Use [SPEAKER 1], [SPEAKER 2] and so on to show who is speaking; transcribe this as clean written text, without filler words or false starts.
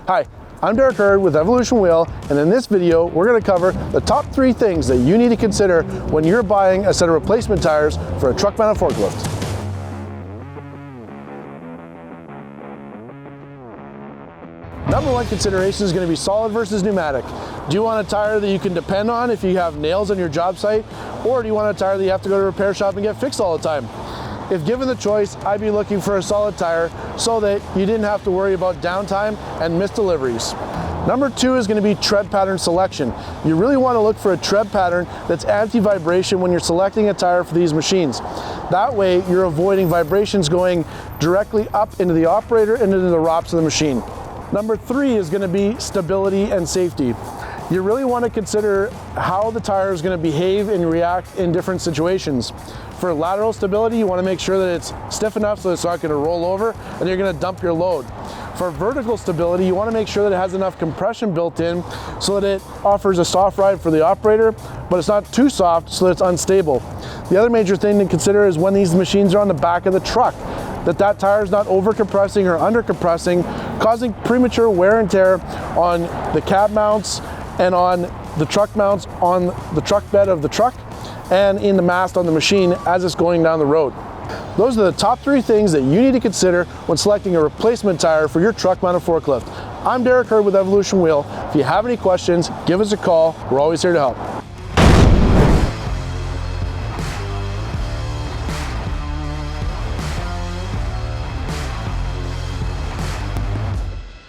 [SPEAKER 1] Hi, I'm Derek Hurd with Evolution Wheel, and in this video, we're going to cover the top 3 things that you need to consider when you're buying a set of replacement tires for a truck-mounted forklift. Number 1 consideration is going to be solid versus pneumatic. Do you want a tire that you can depend on if you have nails on your job site, or do you want a tire that you have to go to a repair shop and get fixed all the time? If given the choice, I'd be looking for a solid tire so that you didn't have to worry about downtime and missed deliveries. Number 2 is going to be tread pattern selection. You really want to look for a tread pattern that's anti-vibration when you're selecting a tire for these machines. That way you're avoiding vibrations going directly up into the operator and into the ROPS of the machine. Number 3 is going to be stability and safety. You really want to consider how the tire is going to behave and react in different situations. For lateral stability, you want to make sure that it's stiff enough so it's not going to roll over and you're going to dump your load. For vertical stability, you want to make sure that it has enough compression built in so that it offers a soft ride for the operator, but it's not too soft so that it's unstable. The other major thing to consider is when these machines are on the back of the truck, that tire is not over compressing or under compressing, causing premature wear and tear on the cab mounts and on the truck mounts on the truck bed of the truck and in the mast on the machine as it's going down the road. Those are the top 3 things that you need to consider when selecting a replacement tire for your truck-mounted forklift. I'm Derek Hurd with Evolution Wheel. If you have any questions, give us a call. We're always here to help.